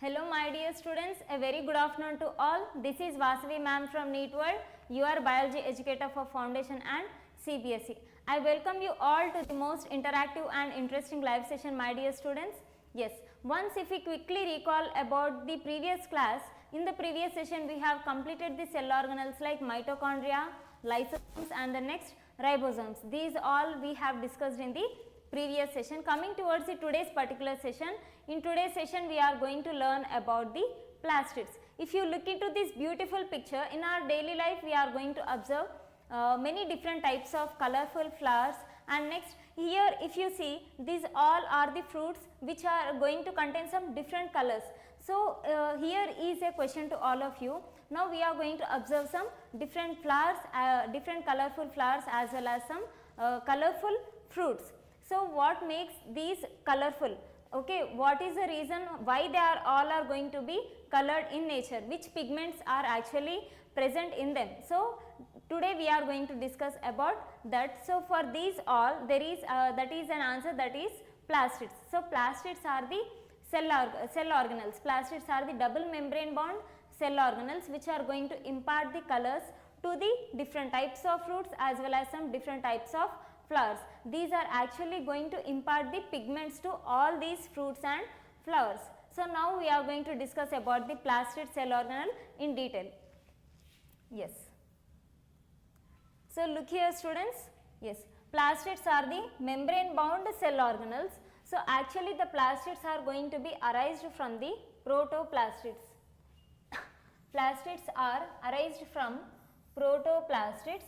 Hello my dear students, a very good afternoon to all. This is Vasavi Ma'am from Neet World, your biology educator for Foundation and CBSE. I welcome you all to the most interactive and interesting live session my dear students. Yes, once if we quickly recall about the previous class, in the previous session we have completed the cell organelles like mitochondria, lysosomes and the next ribosomes. These all we have discussed in the previous session. Coming towards the today's particular session, in today's session we are going to learn about the plastids. If you look into this beautiful picture, in our daily life we are going to observe many different types of colorful flowers, and next here if you see, these all are the fruits which are going to contain some different colors. So here is a question to all of you. Now we are going to observe some different flowers, different colorful flowers as well as some colorful fruits. So what makes these colorful? Okay, what is the reason why they are all are going to be colored in nature? Which pigments are actually present in them? So today we are going to discuss about that. So for these all, there is that is an answer, that is plastids. So plastids are the cell organelles. Plastids are the double membrane bound cell organelles which are going to impart the colors to the different types of fruits as well as some different types of flowers. These are actually going to impart the pigments to all these fruits and flowers. So now we are going to discuss about the plastid cell organelle in detail. Yes. So look here students. Yes, plastids are the membrane bound cell organelles. So actually the plastids are going to be arised from the protoplastids. Plastids are arised from protoplastids.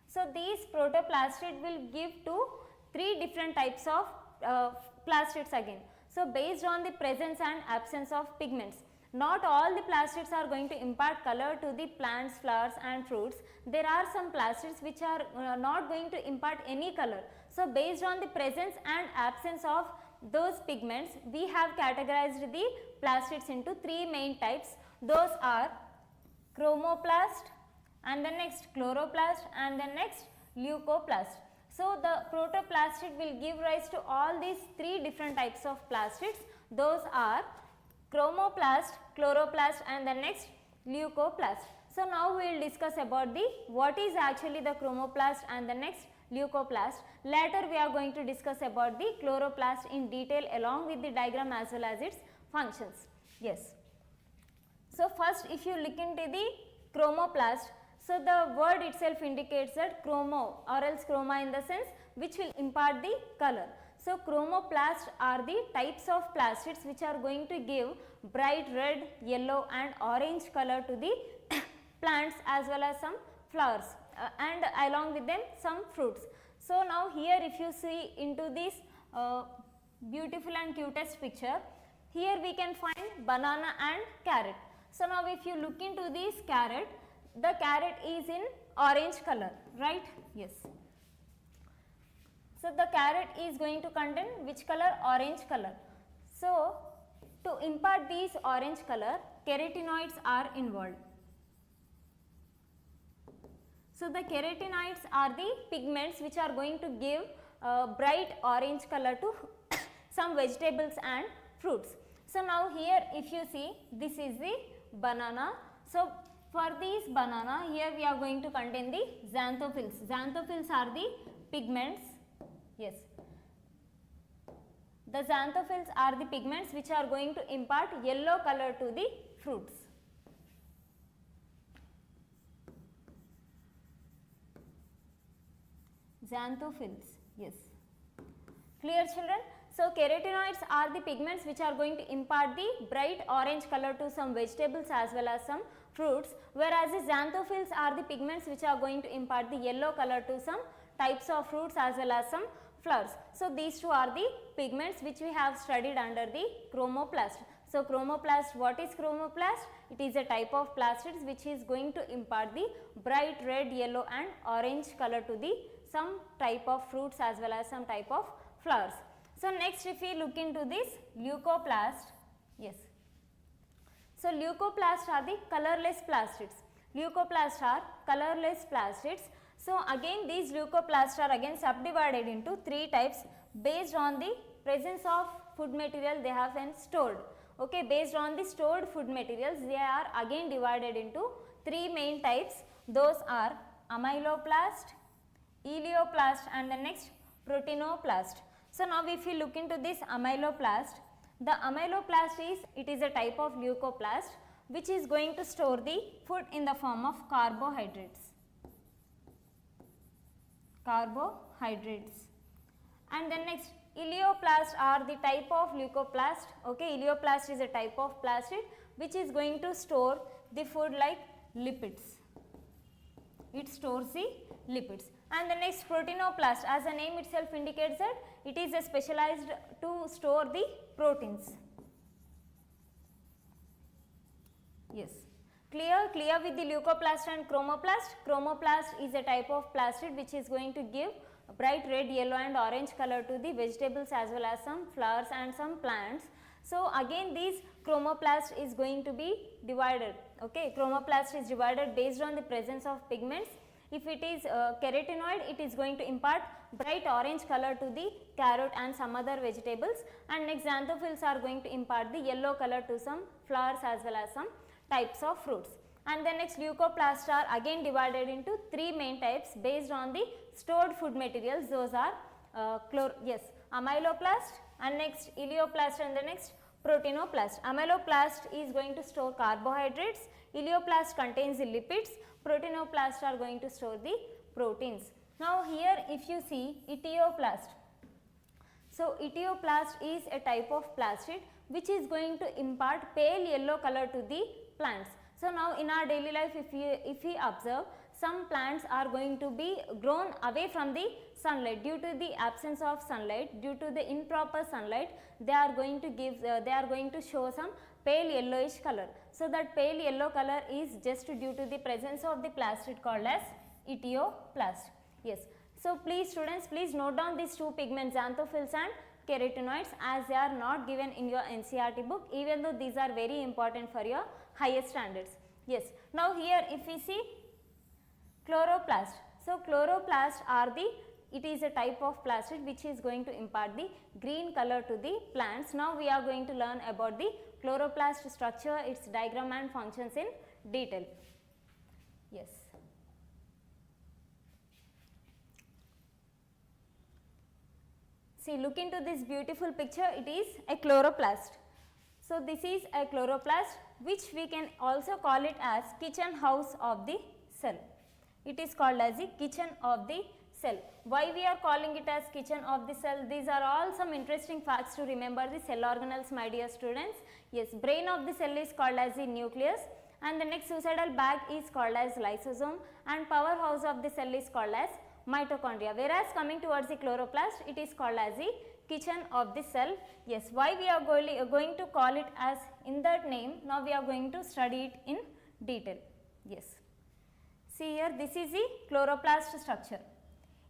So these protoplastid will give to three different types of plastids again. So based on the presence and absence of pigments. Not all the plastids are going to impart color to the plants, flowers and fruits. There are some plastids which are not going to impart any color. So based on the presence and absence of those pigments, we have categorized the plastids into three main types. Those are chromoplast, and the next chloroplast, and the next leucoplast. So the protoplastid will give rise to all these three different types of plastids. Those are chromoplast, chloroplast and the next leucoplast. So now we will discuss about the what is actually the chromoplast and the next leucoplast. Later we are going to discuss about the chloroplast in detail along with the diagram as well as its functions. Yes. So first if you look into the chromoplast, so the word itself indicates that chromo or else chroma in the sense which will impart the color. So chromoplasts are the types of plastids which are going to give bright red, yellow and orange color to the plants as well as some flowers and along with them some fruits. So now here if you see into this beautiful and cutest picture, here we can find banana and carrot. So now if you look into this carrot, the carrot is in orange color, right? Yes. So the carrot is going to contain which color? Orange color. So to impart these orange color, carotenoids are involved. So the carotenoids are the pigments which are going to give bright orange color to some vegetables and fruits. So now here if you see, this is the banana. So for these banana, here we are going to contain the xanthophylls. Xanthophylls are the pigments. Yes. The xanthophylls are the pigments which are going to impart yellow color to the fruits. Xanthophylls. Yes. Clear children? So carotenoids are the pigments which are going to impart the bright orange color to some vegetables as well as some fruits, whereas the xanthophylls are the pigments which are going to impart the yellow color to some types of fruits as well as some flowers. So these two are the pigments which we have studied under the chromoplast. So chromoplast, what is chromoplast? It is a type of plastids which is going to impart the bright red, yellow and orange color to the some type of fruits as well as some type of flowers. So next if we look into this leucoplast, yes. So leucoplasts are the colorless plastids. Leucoplasts are colorless plastids. So again these leucoplasts are again subdivided into three types based on the presence of food material they have been stored. Okay, based on the stored food materials, they are again divided into three main types. Those are amyloplast, eleoplast and the next proteinoplast. So now if you look into this amyloplast, the amyloplast is a type of leucoplast which is going to store the food in the form of carbohydrates. And then next eleoplast are the type of leucoplast. Okay, eleoplast is a type of plastid which is going to store the food like lipids. It stores the lipids. And the next proteinoplast, as the name itself indicates that it is specialized to store the proteins. Yes. Clear with the leucoplast and chromoplast. Chromoplast is a type of plastid which is going to give bright red, yellow and orange color to the vegetables as well as some flowers and some plants. So again these chromoplast is going to be divided. Okay, chromoplast is divided based on the presence of pigments. If it is carotenoid, it is going to impart bright orange color to the carrot and some other vegetables, and next xanthophylls are going to impart the yellow color to some flowers as well as some types of fruits. And the next leucoplasts are again divided into three main types based on the stored food materials. Those are amyloplast and next eleoplast and the next proteinoplast. Amyloplast is going to store carbohydrates, eleoplast contains the lipids, proteinoplast are going to store the proteins. Now here if you see etioplast. So etioplast is a type of plastid which is going to impart pale yellow color to the plants. So now in our daily life if we observe, some plants are going to be grown away from the sunlight due to the absence of sunlight, due to the improper sunlight, they are going to show some pale yellowish color. So that pale yellow color is just due to the presence of the plastid called as etioplast. Yes. So please students, please note down these two pigments, xanthophylls and carotenoids, as they are not given in your NCERT book, even though these are very important for your higher standards. Yes. Now here if we see chloroplast. So chloroplast are it is a type of plastid which is going to impart the green color to the plants. Now we are going to learn about the chloroplast structure, its diagram and functions in detail. Yes. See, look into this beautiful picture, it is a chloroplast. So this is a chloroplast which we can also call it as kitchen house of the cell. It is called as the kitchen of the cell. Why we are calling it as kitchen of the cell? These are all some interesting facts to remember the cell organelles, my dear students. Yes, brain of the cell is called as the nucleus, and the next suicidal bag is called as lysosome, and powerhouse of the cell is called as mitochondria. Whereas coming towards the chloroplast, it is called as the kitchen of the cell. Yes, why we are going to call it as in that name? Now we are going to study it in detail. Yes. See here, this is the chloroplast structure.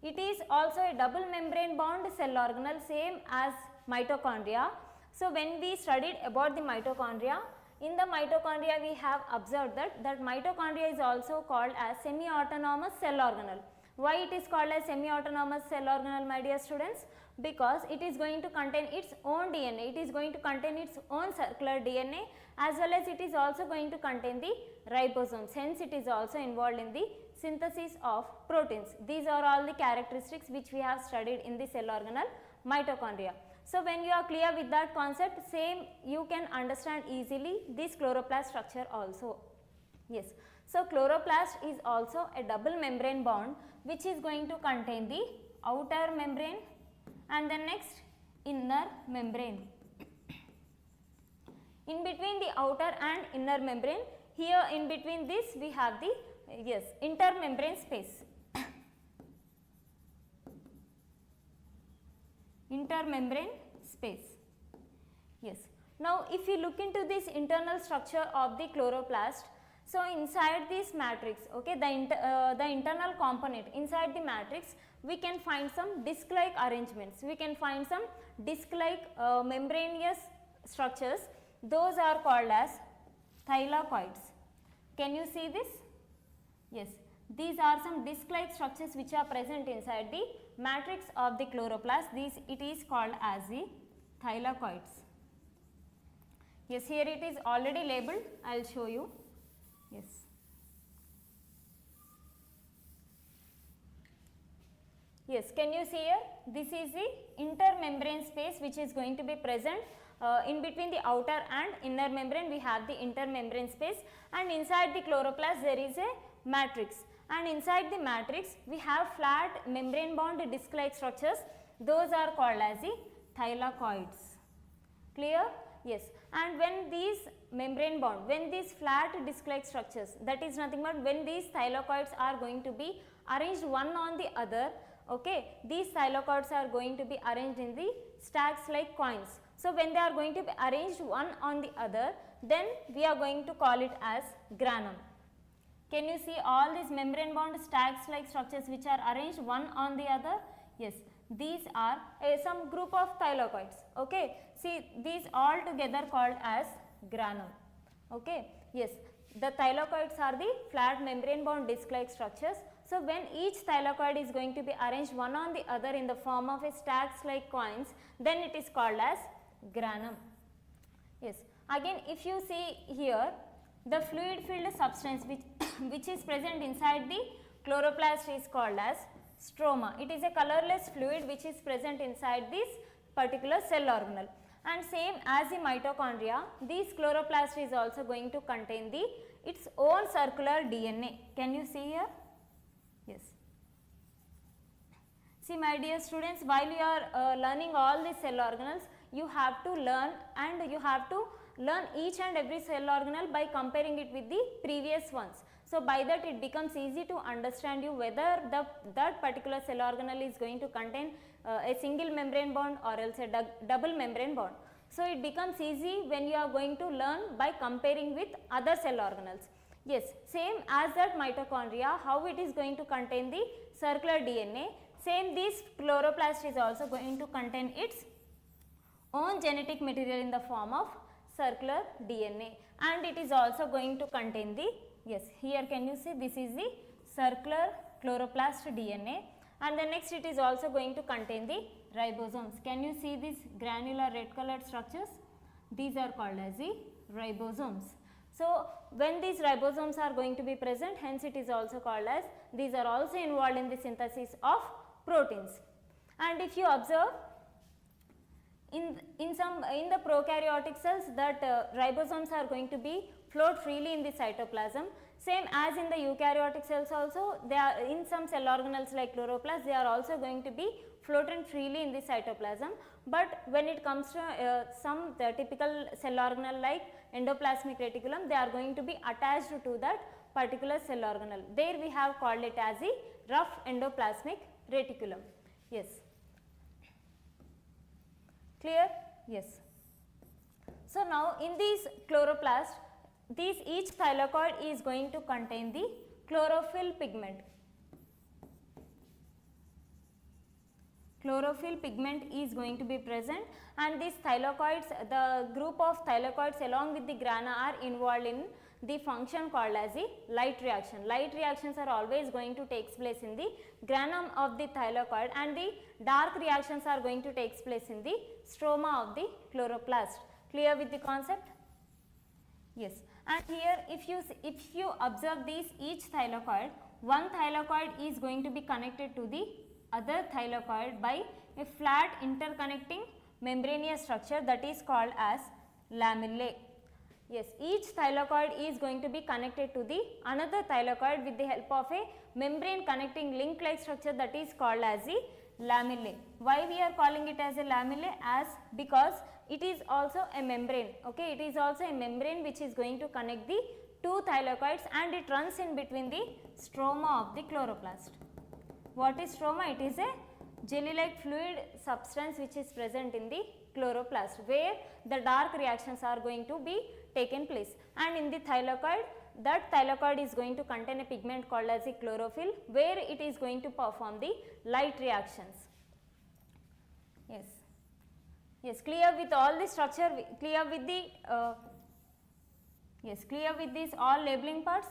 It is also a double membrane bound cell organelle, same as mitochondria. So when we studied about the mitochondria, in the mitochondria we have observed that mitochondria is also called as semi-autonomous cell organelle. Why it is called as semi-autonomous cell organelle, my dear students? Because it is going to contain its own DNA, it is going to contain its own circular DNA, as well as it is also going to contain the ribosomes. Hence it is also involved in the synthesis of proteins. These are all the characteristics which we have studied in the cell organelle mitochondria. So when you are clear with that concept, same you can understand easily this chloroplast structure also. Yes. So chloroplast is also a double membrane bond which is going to contain the outer membrane and the next inner membrane. In between the outer and inner membrane, here in between this we have the intermembrane space. Intermembrane space. Yes. Now if you look into this internal structure of the chloroplast, so inside this matrix, okay, the internal component inside the matrix, we can find some disc-like arrangements. We can find some disc-like membranous structures. Those are called as thylakoids. Can you see this? Yes. These are some disc-like structures which are present inside the matrix of the chloroplast. It is called as the thylakoids. Yes, here it is already labeled, I will show you. Yes. Yes, can you see here? This is the intermembrane space which is going to be present in between the outer and inner membrane. We have the intermembrane space, and inside the chloroplast there is a matrix, and inside the matrix we have flat membrane bound disc like structures. Those are called as the thylakoids. Clear? Yes. And when these membrane bound, when these flat disc like structures, that is nothing but when these thylakoids are going to be arranged one on the other, okay, these thylakoids are going to be arranged in the stacks like coins. So when they are going to be arranged one on the other, then we are going to call it as granum. Can you see all these membrane bound stacks like structures which are arranged one on the other? Yes, these are some group of thylakoids. Okay, see these all together called as granum. Okay, yes, the thylakoids are the flat membrane bound disc like structures. So when each thylakoid is going to be arranged one on the other in the form of a stacks like coins, then it is called as granum. Yes, again if you see here, the fluid filled substance which is present inside the chloroplast is called as stroma. It is a colorless fluid which is present inside this particular cell organelle. And same as the mitochondria, this chloroplast is also going to contain its own circular DNA. Can you see here? Yes. See my dear students, while you are learning all these cell organelles, you have to learn, and you have to learn each and every cell organelle by comparing it with the previous ones. So by that it becomes easy to understand you whether that particular cell organelle is going to contain a single membrane bond or else a double membrane bond. So it becomes easy when you are going to learn by comparing with other cell organelles. Yes, same as that mitochondria, how it is going to contain the circular DNA, same this chloroplast is also going to contain its own genetic material in the form of circular DNA, and it is also going to contain the, yes, here can you see this is the circular chloroplast DNA, and then next it is also going to contain the ribosomes. Can you see these granular red colored structures? These are called as the ribosomes. So when these ribosomes are going to be present, hence it is also called as, these are also involved in the synthesis of proteins. And if you observe in the prokaryotic cells, that ribosomes are going to be float freely in the cytoplasm. Same as in the eukaryotic cells also, they are in some cell organelles like chloroplast, they are also going to be floating freely in the cytoplasm. But when it comes to some typical cell organelle like endoplasmic reticulum, they are going to be attached to that particular cell organelle. There we have called it as the rough endoplasmic reticulum. Yes. Clear? Yes. So now in these chloroplast, each thylakoid is going to contain the chlorophyll pigment. Chlorophyll pigment is going to be present, and these thylakoids, the group of thylakoids along with the grana are involved in the function called as the light reaction. Light reactions are always going to take place in the granum of the thylakoid, and the dark reactions are going to take place in the stroma of the chloroplast. Clear with the concept? Yes. And here if you observe these each thylakoid, one thylakoid is going to be connected to the other thylakoid by a flat interconnecting membranous structure that is called as lamellae. Yes, each thylakoid is going to be connected to the another thylakoid with the help of a membrane connecting link like structure that is called as the lamellae. Why we are calling it as a lamellae? As because it is also a membrane. Okay, it is also a membrane which is going to connect the two thylakoids, and it runs in between the stroma of the chloroplast. What is stroma? It is a jelly like fluid substance which is present in the chloroplast, where the dark reactions are going to be taken place, and in the thylakoid, that thylakoid is going to contain a pigment called as a chlorophyll, where it is going to perform the light reactions. Yes. Yes, clear with all the structure, clear with the yes, clear with these all labeling parts.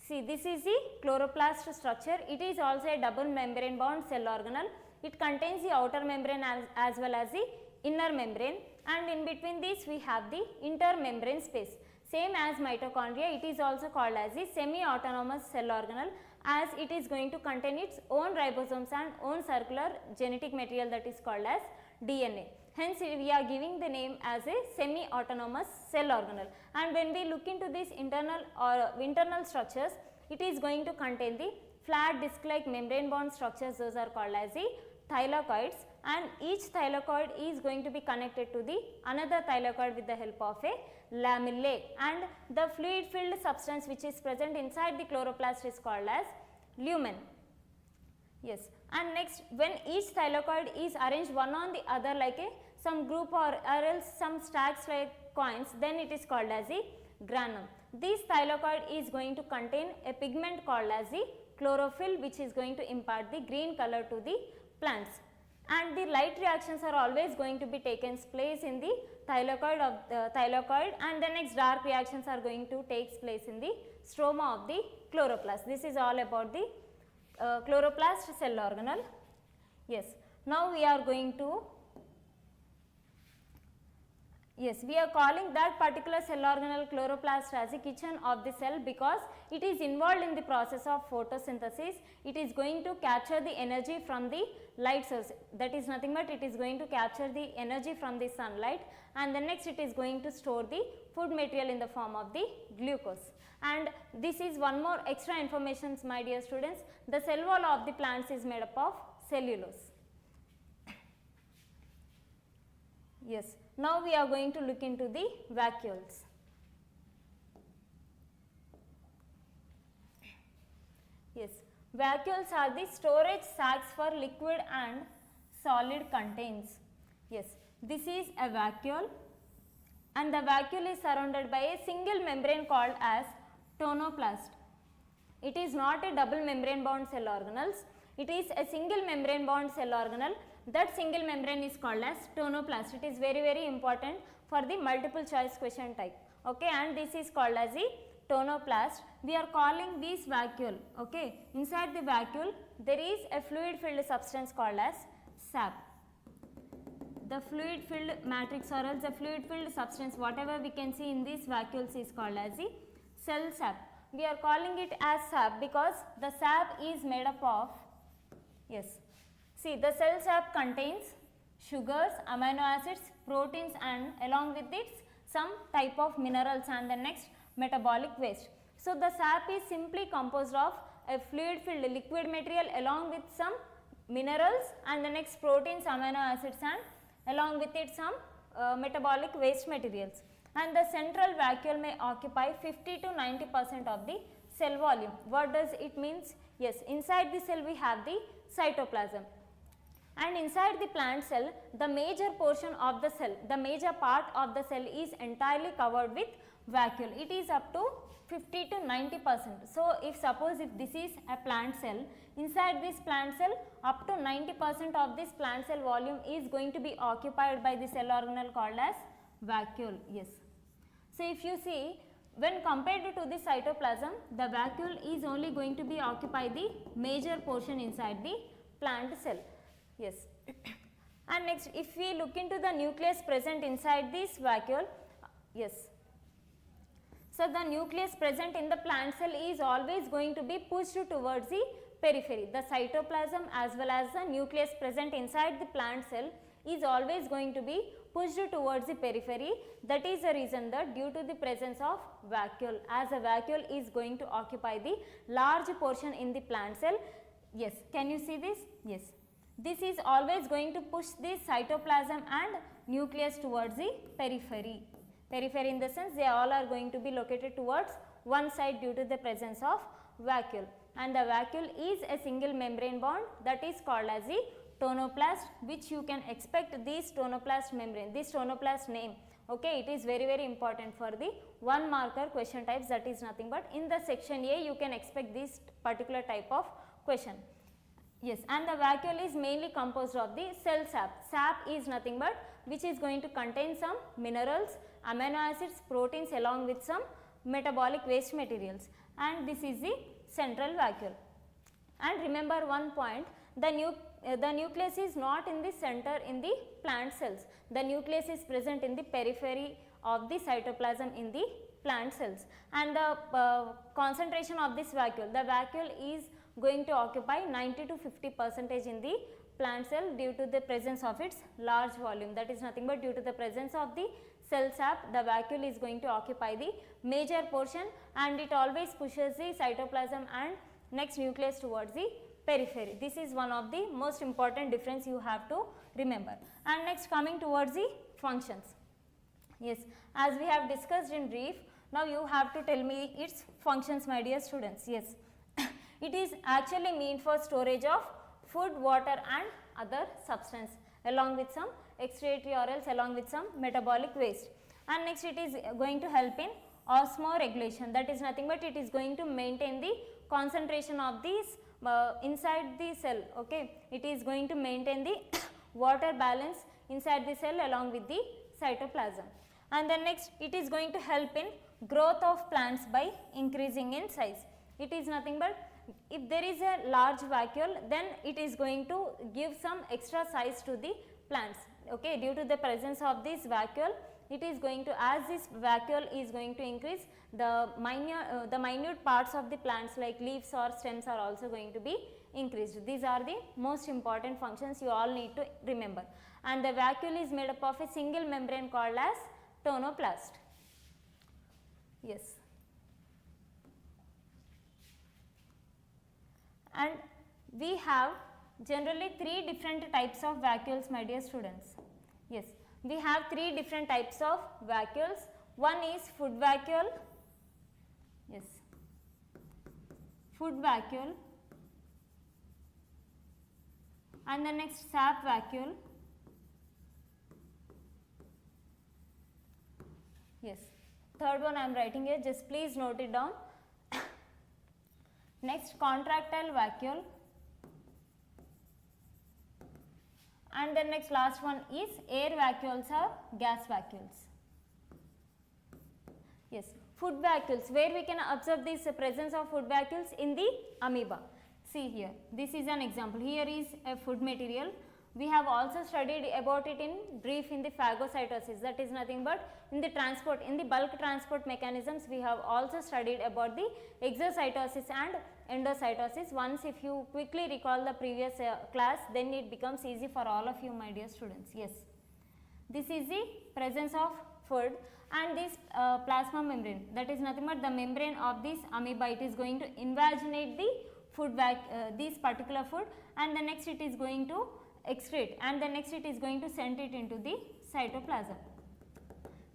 See, this is the chloroplast structure. It is also a double membrane bound cell organelle. It contains the outer membrane as well as the inner membrane, and in between these we have the intermembrane space. Same as mitochondria, it is also called as the semi-autonomous cell organelle, as it is going to contain its own ribosomes and own circular genetic material, that is called as DNA. Hence, we are giving the name as a semi-autonomous cell organelle. And when we look into these internal structures, it is going to contain the flat disc-like membrane bound structures. Those are called as the thylakoids, and each thylakoid is going to be connected to the another thylakoid with the help of a lamellae, and the fluid filled substance which is present inside the chloroplast is called as lumen. Yes, and next, when each thylakoid is arranged one on the other like a some group or else some stacks like coins, then it is called as the granum. This thylakoid is going to contain a pigment called as the chlorophyll, which is going to impart the green color to the plants, and the light reactions are always going to be taken place in the thylakoid and the next dark reactions are going to take place in the stroma of the chloroplast. This is all about the chloroplast cell organelle. Yes, now we are going to we are calling that particular cell organelle chloroplast as a kitchen of the cell, because it is involved in the process of photosynthesis. It is going to capture the energy from the light source, that is nothing but it is going to capture the energy from the sunlight, and then next it is going to store the food material in the form of the glucose. And this is one more extra information, my dear students. The cell wall of the plants is made up of cellulose. Yes. Now we are going to look into the vacuoles. Yes, vacuoles are the storage sacs for liquid and solid contents. Yes, this is a vacuole, and the vacuole is surrounded by a single membrane called as tonoplast. It is not a double membrane bound cell organelles. It is a single membrane bound cell organelle. That single membrane is called as tonoplast. It is very important for the multiple choice question type. Okay, and this is called as the tonoplast. We are calling this vacuole. Okay, inside the vacuole there is a fluid filled substance called as sap. The fluid filled matrix or else the fluid filled substance, whatever we can see in these vacuoles, is called as the cell sap. We are calling it as sap because the sap is made up of, see, the cell sap contains sugars, amino acids, proteins, and along with it some type of minerals and the next metabolic waste. So, the sap is simply composed of a fluid filled liquid material along with some minerals and the next proteins, amino acids, and along with it some metabolic waste materials. And the central vacuole may occupy 50 to 90% of the cell volume. What does it means? Yes, inside the cell we have the cytoplasm, and inside the plant cell the major portion of the cell, the major part of the cell is entirely covered with vacuole. It is up to 50 to 90%. So, if suppose if this is a plant cell, inside this plant cell up to 90% of this plant cell volume is going to be occupied by the cell organelle called as vacuole. Yes. So, if you see, when compared to the cytoplasm, the vacuole is only going to be occupy the major portion inside the plant cell. Yes. And next, if we look into the nucleus present inside this vacuole, so the nucleus present in the plant cell is always going to be pushed towards the periphery. The cytoplasm as well as the nucleus present inside the plant cell is always going to be pushed towards the periphery. That is the reason that due to the presence of vacuole, as a vacuole is going to occupy the large portion in the plant cell. Yes, can you see this? Yes. This is always going to push the cytoplasm and nucleus towards the periphery. Periphery in the sense they all are going to be located towards one side due to the presence of vacuole. And the vacuole is a single membrane bond, that is called as the tonoplast, which you can expect this tonoplast membrane, this tonoplast name. Okay, it is very important for the 1 marker question types, that is nothing but in the section A you can expect this particular type of question. Yes, and the vacuole is mainly composed of the cell sap. Sap is nothing but which is going to contain some minerals, amino acids, proteins along with some metabolic waste materials, and this is the central vacuole. And remember one point, the the nucleus is not in the center in the plant cells. The nucleus is present in the periphery of the cytoplasm in the plant cells, and the concentration of this vacuole, the vacuole is going to occupy 90 to 50% in the plant cell due to the presence of its large volume. That is nothing but due to the presence of the cell sap, the vacuole is going to occupy the major portion, and it always pushes the cytoplasm and next nucleus towards the periphery. This is one of the most important difference you have to remember. And next, coming towards the functions. Yes, as we have discussed in brief, now you have to tell me its functions, my dear students. Yes, it is actually meant for storage of food, water and other substance along with some excretory or else along with some metabolic waste. And next, it is going to help in osmoregulation. That is nothing but it is going to maintain the concentration of these inside the cell. Okay, it is going to maintain the water balance inside the cell along with the cytoplasm. And then next, it is going to help in growth of plants by increasing in size. It is nothing but if there is a large vacuole, then it is going to give some extra size to the plants. Okay, due to the presence of this vacuole, it is going to, as this vacuole is going to increase, the minute parts of the plants like leaves or stems are also going to be increased. These are the most important functions you all need to remember. And the vacuole is made up of a single membrane called as tonoplast. Yes. And we have generally 3 different types of vacuoles, my dear students. Yes, we have 3 different types of vacuoles. One is food vacuole. Yes, food vacuole. And the next, sap vacuole. Yes, third one I am writing here, just please note it down. Next, contractile vacuole. And then next, last one is air vacuoles or gas vacuoles. Yes, food vacuoles, where we can observe this presence of food vacuoles in the amoeba. See here, this is an example. Here is a food material. We have also studied about it in brief in the phagocytosis. That is nothing but in the transport, in the bulk transport mechanisms, we have also studied about the exocytosis and endocytosis. Once if you quickly recall the previous class, then it becomes easy for all of you, my dear students. Yes, this is the presence of food and this plasma membrane, that is nothing but the membrane of this amoeba. It is going to invaginate the food this particular food, and the next it is going to excrete, and the next it is going to send it into the cytoplasm.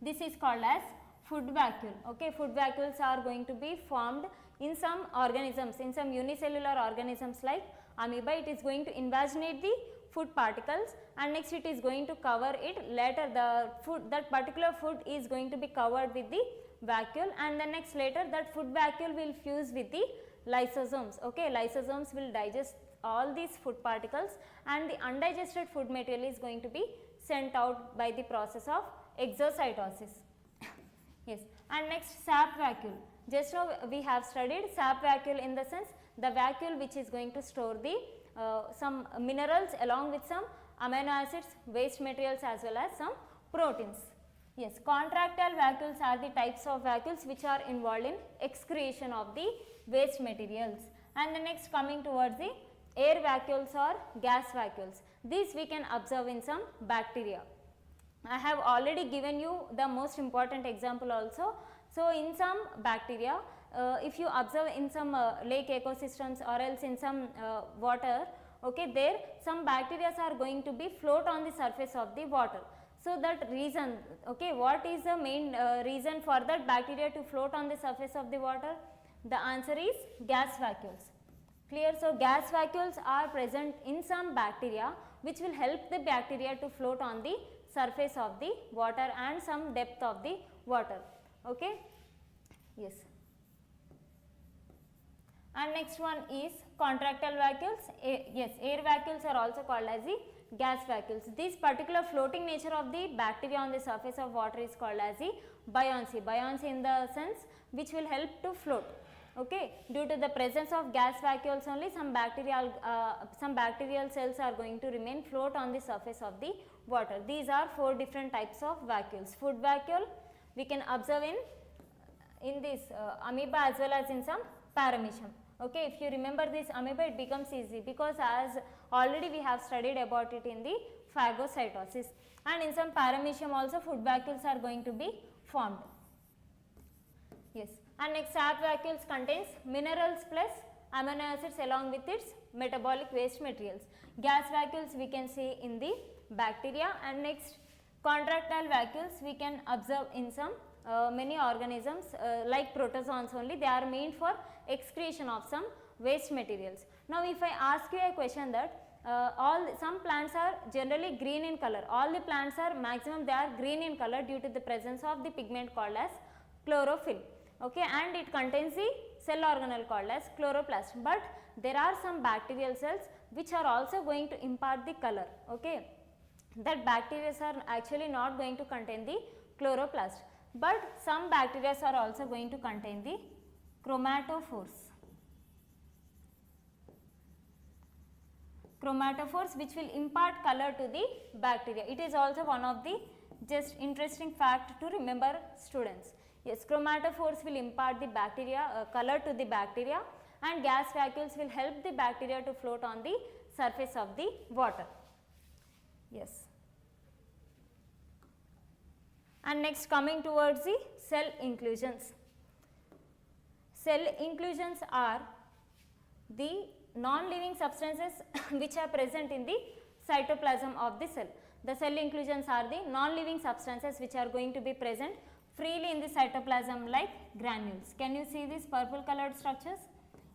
This is called as food vacuole. Okay, food vacuoles are going to be formed in some organisms, in some unicellular organisms like amoeba. It is going to invaginate the food particles, and next it is going to cover it. Later the food, that particular food is going to be covered with the vacuole, and the next later that food vacuole will fuse with the lysosomes. Okay, lysosomes will digest all these food particles, and the undigested food material is going to be sent out by the process of exocytosis. Yes, and next, sap vacuole. Just now we have studied sap vacuole in the sense the vacuole which is going to store the some minerals along with some amino acids, waste materials as well as some proteins. Yes, contractile vacuoles are the types of vacuoles which are involved in excretion of the waste materials. And the next, coming towards the air vacuoles or gas vacuoles. These we can observe in some bacteria. I have already given you the most important example also. So, in some bacteria, if you observe in some lake ecosystems or else in some water, okay, there some bacteria are going to be float on the surface of the water. So, that reason, okay, what is the main reason for that bacteria to float on the surface of the water? The answer is gas vacuoles. Clear? So, gas vacuoles are present in some bacteria which will help the bacteria to float on the surface of the water and some depth of the water. Okay? Yes. And next one is contractile vacuoles. Yes, air vacuoles are also called as the gas vacuoles. This particular floating nature of the bacteria on the surface of water is called as the buoyancy. Buoyancy in the sense which will help to float. Okay, due to the presence of gas vacuoles only some bacterial cells are going to remain float on the surface of the water. These are 4 different types of vacuoles. Food vacuole we can observe in this amoeba as well as in some paramecium. Okay, if you remember this amoeba, it becomes easy because as already we have studied about it in the phagocytosis, and in some paramecium also food vacuoles are going to be formed. Yes, and next sap vacuoles contains minerals plus amino acids along with its metabolic waste materials. Gas vacuoles we can see in the bacteria, and next contractile vacuoles we can observe in some many organisms like protozoans only. They are meant for excretion of some waste materials. Now if I ask you a question that some plants are generally green in color, all the plants are maximum they are green in color due to the presence of the pigment called as chlorophyll, okay, and it contains the cell organelle called as chloroplast. But there are some bacterial cells which are also going to impart the color, okay. That bacteria are actually not going to contain the chloroplast, but some bacteria are also going to contain the chromatophores. Chromatophores which will impart color to the bacteria. It is also one of the just interesting fact to remember, students. Yes, chromatophores will impart the bacteria color to the bacteria, and gas vacuoles will help the bacteria to float on the surface of the water. Yes. And next coming towards the cell inclusions. Cell inclusions are the non-living substances which are present in the cytoplasm of the cell. The cell inclusions are the non-living substances which are going to be present freely in the cytoplasm like granules. Can you see these purple colored structures?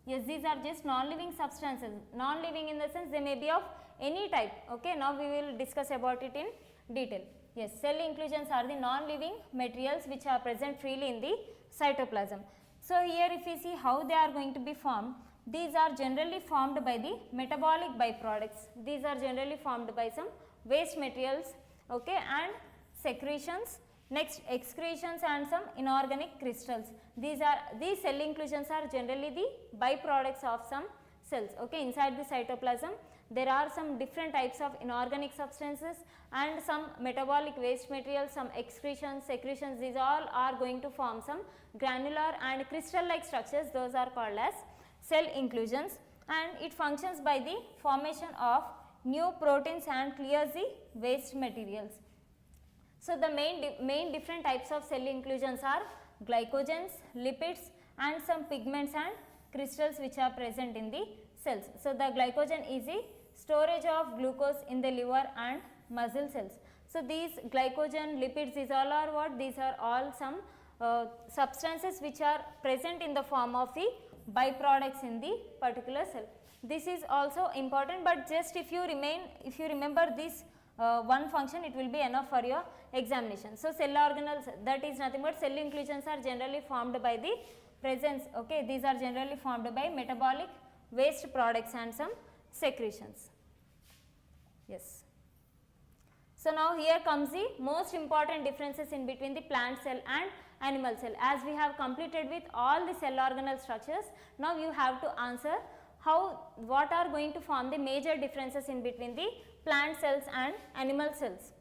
Yes, these are just non-living substances. Non-living in the sense they may be of any type. Okay, now we will discuss about it in detail. Yes, cell inclusions are the non-living materials which are present freely in the cytoplasm. So here if we see how they are going to be formed, these are generally formed by the metabolic byproducts. These are generally formed by some waste materials, okay, and secretions, next excretions and some inorganic crystals. These cell inclusions are generally the byproducts of some cells, okay. Inside the cytoplasm there are some different types of inorganic substances and some metabolic waste materials, some excretions, secretions. These all are going to form some granular and crystal like structures. Those are called as cell inclusions, and it functions by the formation of new proteins and clears the waste materials. So the main different types of cell inclusions are glycogens, lipids and some pigments and crystals which are present in the cells. So the glycogen is the storage of glucose in the liver and muscle cells. So these glycogen, lipids, these all are what? These are all some substances which are present in the form of the byproducts in the particular cell. This is also important, but just if you remember this one function, it will be enough for your examination. So cell organelles, that is nothing but cell inclusions are generally formed by the presence, okay, these are generally formed by metabolic waste products and some secretions. Yes. So now here comes the most important differences in between the plant cell and animal cell. As we have completed with all the cell organelle structures, now you have to answer what are going to form the major differences in between the plant cells and animal cells.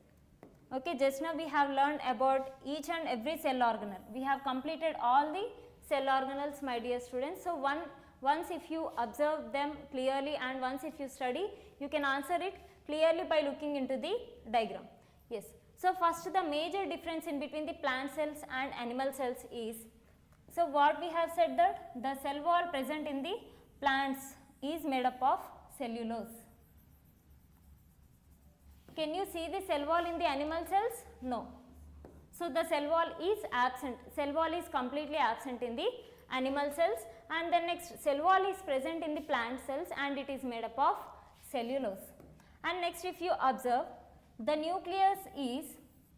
Okay, just now we have learned about each and every cell organelle. We have completed all the cell organelles, my dear students. So once if you observe them clearly and once if you study, you can answer it clearly by looking into the diagram. Yes. So first the major difference in between the plant cells and animal cells is, so what we have said that the cell wall present in the plants is made up of cellulose. Can you see the cell wall in the animal cells? No. So the cell wall is absent, cell wall is completely absent in the animal cells, and the next cell wall is present in the plant cells and it is made up of cellulose. And next if you observe, the nucleus is,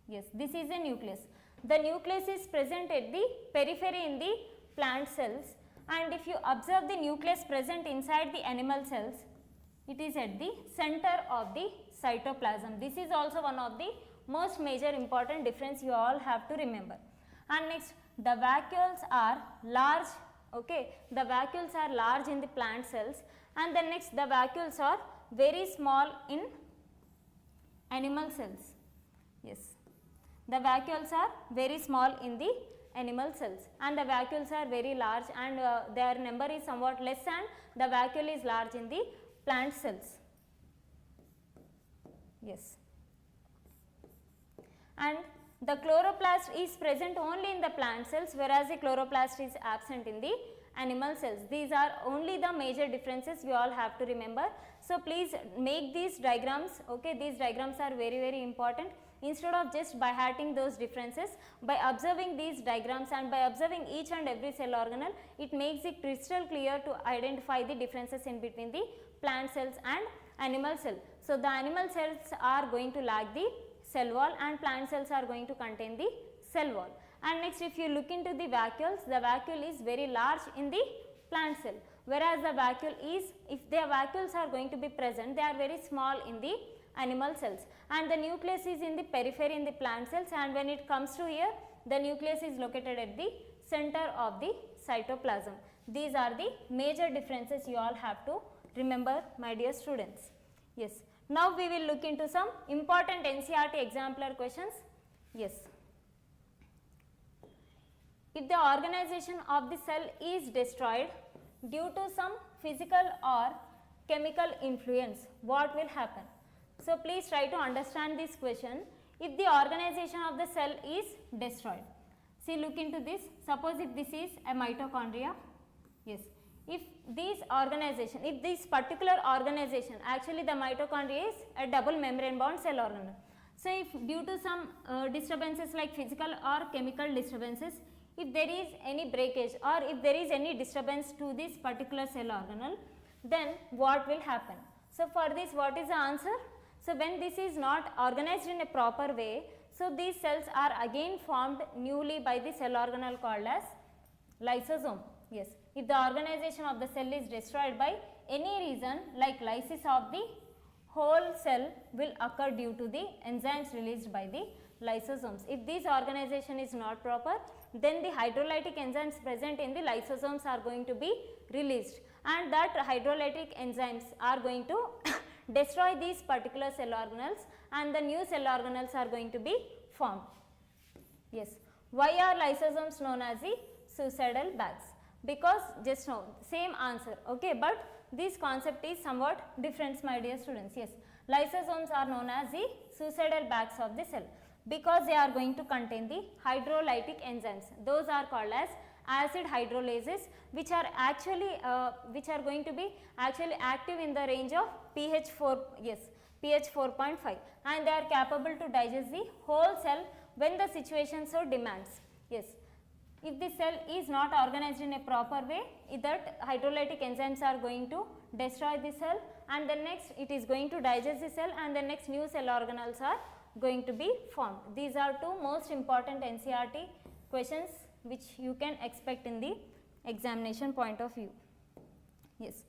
yes, this is a nucleus. The nucleus is present at the periphery in the plant cells, and if you observe the nucleus present inside the animal cells, it is at the center of the cytoplasm. This is also one of the most major important difference you all have to remember. And next, the vacuoles are large, Okay, the vacuoles are large in the plant cells, and then next the vacuoles are very small in animal cells. Yes, the vacuoles are very small in the animal cells, and the vacuoles are very large, and their number is somewhat less, and the vacuole is large in the plant cells. Yes, and the chloroplast is present only in the plant cells, whereas the chloroplast is absent in the animal cells. These are only the major differences you all have to remember. So, please make these diagrams. Okay, these diagrams are very important. Instead of just by hearting those differences, by observing these diagrams and by observing each and every cell organelle, it makes it crystal clear to identify the differences in between the plant cells and animal cell. So, the animal cells are going to lack the cell wall, and plant cells are going to contain the cell wall. And next, if you look into the vacuoles, the vacuole is very large in the plant cell, whereas the vacuole is, if the vacuoles are going to be present, they are very small in the animal cells, and the nucleus is in the periphery in the plant cells, and when it comes to here, the nucleus is located at the center of the cytoplasm. These are the major differences you all have to remember, my dear students. Yes. Now, we will look into some important NCERT exemplar questions. Yes. If the organization of the cell is destroyed due to some physical or chemical influence, what will happen? So, please try to understand this question. If the organization of the cell is destroyed, see, look into this. Suppose if this is a mitochondria, yes. If this organization, if this particular organization, actually the mitochondria is a double membrane bound cell organelle. So, if due to some disturbances like physical or chemical disturbances, if there is any breakage or if there is any disturbance to this particular cell organelle, then what will happen? So, for this, what is the answer? So, when this is not organized in a proper way, so these cells are again formed newly by the cell organelle called as lysosome. Yes, if the organization of the cell is destroyed by any reason like lysis of the whole cell will occur due to the enzymes released by the lysosomes. If this organization is not proper, then the hydrolytic enzymes present in the lysosomes are going to be released, and that hydrolytic enzymes are going to destroy these particular cell organelles, and the new cell organelles are going to be formed. Yes, why are lysosomes known as the suicidal bags? Because just now same answer, okay, but this concept is somewhat different, my dear students. Yes, lysosomes are known as the suicidal bags of the cell because they are going to contain the hydrolytic enzymes. Those are called as acid hydrolases, which are actually going to be actually active in the range of pH 4, yes, pH 4.5, and they are capable to digest the whole cell when the situation so demands. Yes. If the cell is not organized in a proper way, that hydrolytic enzymes are going to destroy the cell, and then next it is going to digest the cell, and the next new cell organelles are going to be formed. These are two most important NCERT questions which you can expect in the examination point of view. Yes.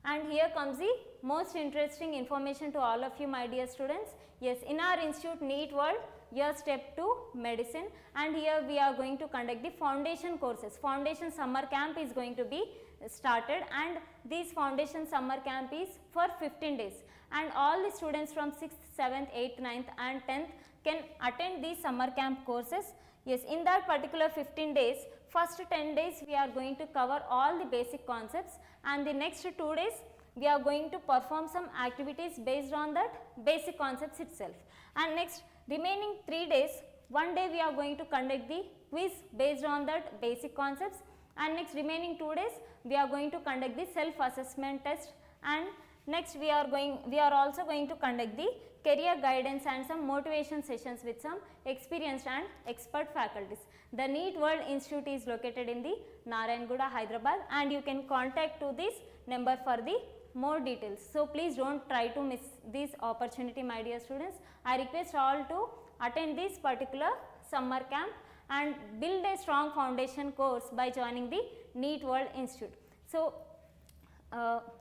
And here comes the most interesting information to all of you, my dear students. Yes, in our institute Neet World, your step 2 medicine, and here we are going to conduct the foundation courses. Foundation summer camp is going to be started, and this foundation summer camp is for 15 days, and all the students from 6th, 7th, 8th, 9th and 10th can attend these summer camp courses. Yes, in that particular 15 days, first 10 days we are going to cover all the basic concepts, and the next 2 days we are going to perform some activities based on that basic concepts itself, and next remaining 3 days, one day we are going to conduct the quiz based on that basic concepts, and next remaining 2 days we are going to conduct the self assessment test, and next we are also going to conduct the career guidance and some motivation sessions with some experienced and expert faculties. The Neet World Institute is located in the Narayanguda, Hyderabad, and you can contact to this number for the more details. So, please do not try to miss this opportunity, my dear students. I request all to attend this particular summer camp and build a strong foundation course by joining the Neet World Institute. So,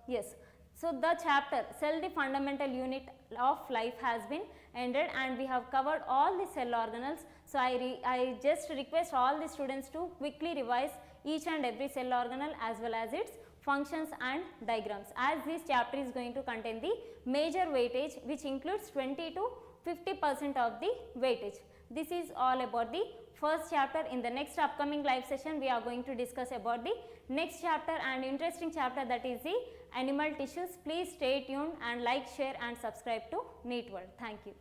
yes. So, the chapter Cell the Fundamental Unit of Life has been ended, and we have covered all the cell organelles. So, I just request all the students to quickly revise each and every cell organelle as well as its functions and diagrams, as this chapter is going to contain the major weightage which includes 20 to 50% of the weightage. This is all about the first chapter. In the next upcoming live session, we are going to discuss about the next chapter and interesting chapter, that is the animal tissues. Please stay tuned and like, share and subscribe to Neet World. Thank you.